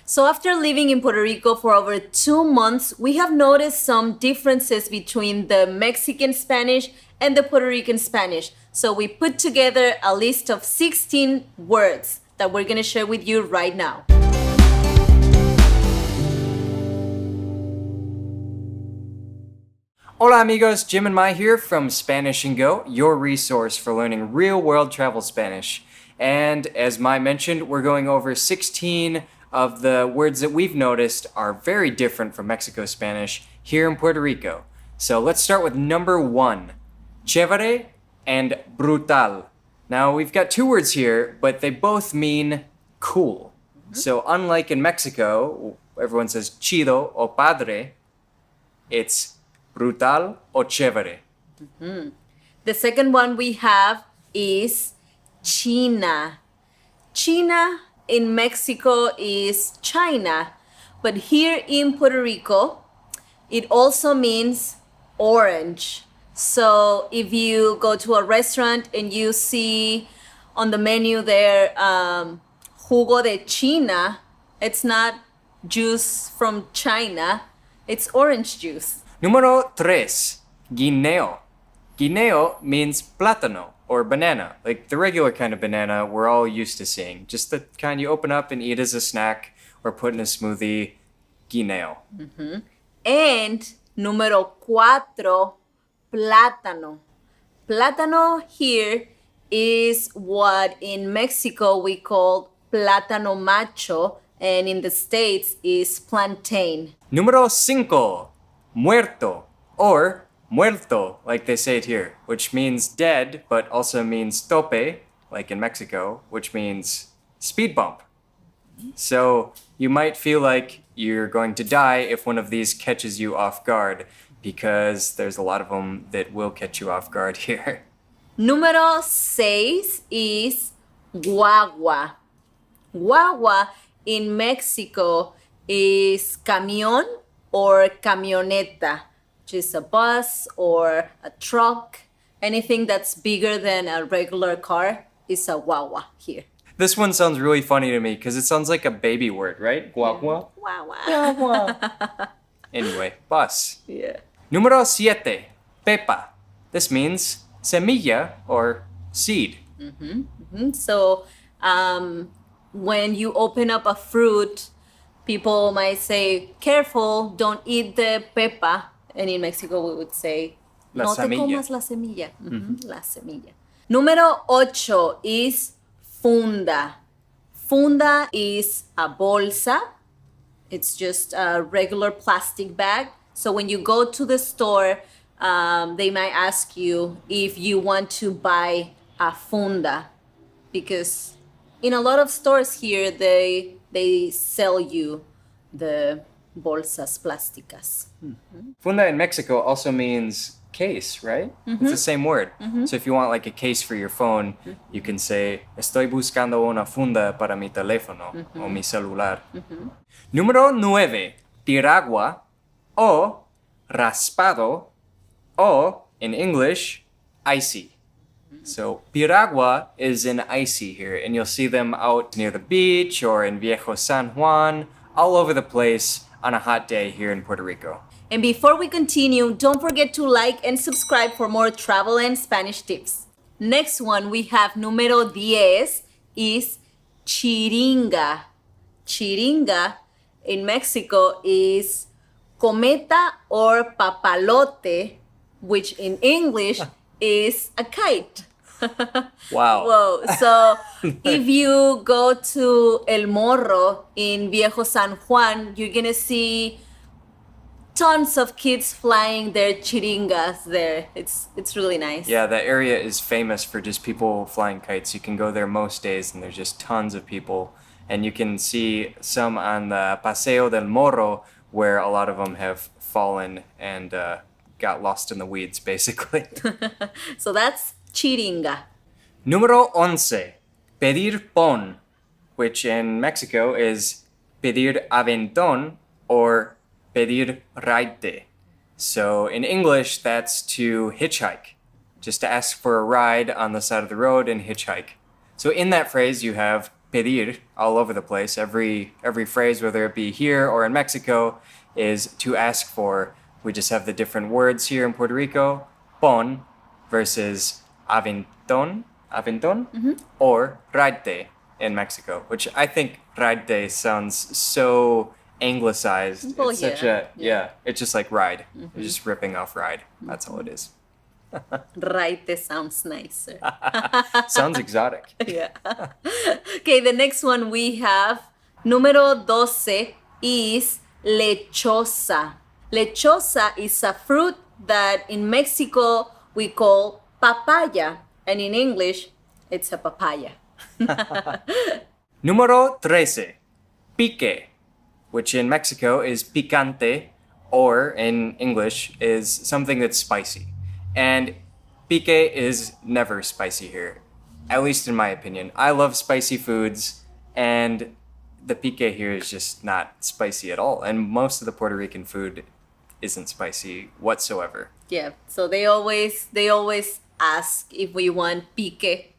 So after living in Puerto Rico for over 2 months, we have noticed some differences between the Mexican Spanish and the Puerto Rican Spanish. So we put together a list of 16 words that we're going to share with you right now. Hola amigos, Jim and Mai here from Spanish and Go, your resource for learning real-world travel Spanish. And as Mai mentioned, we're going over 16 of the words that we've noticed are very different from Mexico Spanish here in Puerto Rico. So let's start with number 1, chévere and brutal. Now we've got 2 words here, but they both mean cool. So unlike in Mexico, everyone says chido o padre, it's brutal o chévere. The second one we have is China. China in Mexico is China, but here in Puerto Go, it also means orange. So if you go to a restaurant and you see on the menu there, jugo de China, it's not juice from China, it's orange juice. Número 3, Guineo. Guineo means plátano or banana, like the regular kind of banana we're all used to seeing. Just the kind you open up and eat as a snack or put in a smoothie. Guineo. And número 4, plátano. Plátano here is what in Mexico we call plátano macho, and in the States is plantain. Número 5, muerto or muerto, like they say it here, which means dead, but also means tope, like in Mexico, which means speed bump. So you might feel like you're going to die if one of these catches you off guard, because there's a lot of them that will catch you off guard here. Número 6 is guagua. Guagua in Mexico is camión or camioneta, which is a bus or a truck. Anything that's bigger than a regular car is a guagua here. This one sounds really funny to me because it sounds like a baby word, right? Guagua. Guagua. Anyway, bus. Yeah. Número 7, pepa. This means semilla or seed. So when you open up a fruit, people might say, careful, don't eat the pepa. And in Mexico, we would say, La no semilla. te comas la semilla. La semilla. Número 8 is funda. Funda is a bolsa. It's just a regular plastic bag. So when you go to the store, they might ask you if you want to buy a funda. Because in a lot of stores here, they sell you the bolsas plásticas. Funda in Mexico also means case, right? It's the same word. So if you want like a case for your phone, you can say, estoy buscando una funda para mi teléfono o mi celular. Número 9, piragua o raspado o, in English, icy. So piragua is an icy here, and you'll see them out near the beach or in Viejo San Juan, all over the place on a hot day here in Puerto Rico. And before we continue, don't forget to like and subscribe for more travel and Spanish tips. Next one we have número 10 is chiringa. Chiringa in Mexico is cometa or papalote, which in English is a kite. Wow. Whoa. So if you go to El Morro in Viejo San Juan, you're gonna see tons of kids flying their chiringas there. It's really nice. Yeah, that area is famous for just people flying kites. You can go there most days and there's just tons of people. And you can see some on the Paseo del Morro where a lot of them have fallen and got lost in the weeds, basically. So that's chiringa. Número 11, pedir pon, which in Mexico is pedir aventón or pedir ride. So in English, that's to hitchhike, just to ask for a ride on the side of the road and hitchhike. So in that phrase, you have pedir all over the place. Every phrase, whether it be here or in Mexico, is to ask for. We just have the different words here in Puerto Rico. Pon versus aventon, or rayte in Mexico, which I think rayte sounds so anglicized. Well, It's such yeah. a, it's just like ride. It's just ripping off ride. That's all it is. Rayte sounds nicer. Sounds exotic. Yeah. Okay, the next one we have, número 12, is lechosa. Lechosa is a fruit that in Mexico we call papaya, and in English it's a papaya. Número 13, pique, which in Mexico is picante, or in English is something that's spicy. And pique is never spicy here, at least in my opinion. I love spicy foods, and the pique here is just not spicy at all. And most of the Puerto Rican food isn't spicy whatsoever. Yeah, so they always ask if we want pique,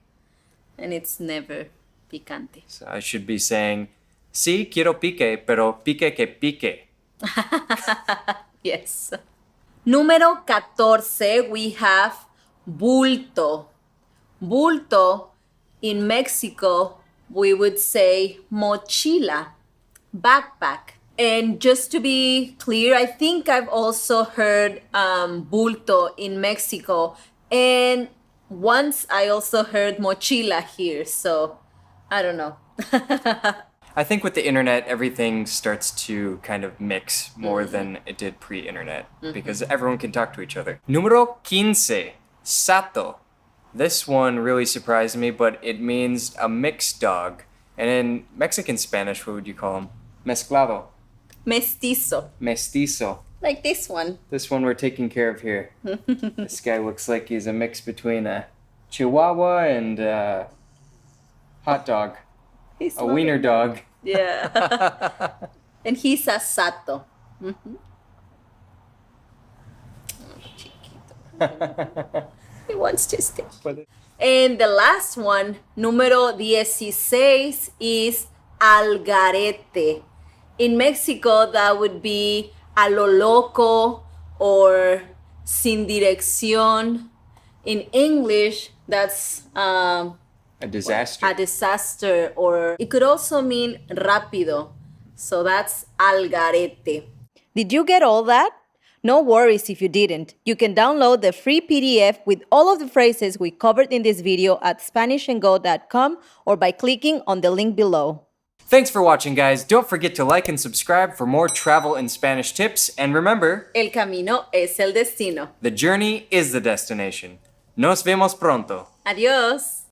and it's never picante. So I should be saying, sí, quiero pique, pero pique que pique. Yes. Número 14, we have bulto. Bulto, in Mexico, we would say mochila, backpack. And just to be clear, I think I've also heard bulto in Mexico. And once I also heard mochila here, so I don't know. I think with the internet, everything starts to kind of mix more than it did pre-internet because everyone can talk to each other. Número 15, sato. This one really surprised me, but it means a mixed dog. And in Mexican Spanish, what would you call them? Mezclado. Mestizo, Mestizo. like this one. This one we're taking care of here. This guy looks like he's a mix between a Chihuahua and a hot dog. He's A wiener dog. Yeah. And he's a sato. He wants to stay. And the last one, número 16, is algarete. In Mexico, that would be a lo loco or sin dirección. In English, that's A disaster. a disaster, or it could also mean rápido. So that's algarete. Did you get all that? No worries if you didn't. You can download the free PDF with all of the phrases we covered in this video at SpanishAndGo.com or by clicking on the link below. Thanks for watching, guys. Don't forget to like and subscribe for more travel and Spanish tips. And remember, El camino es el destino. the journey is the destination. Nos vemos pronto. Adiós.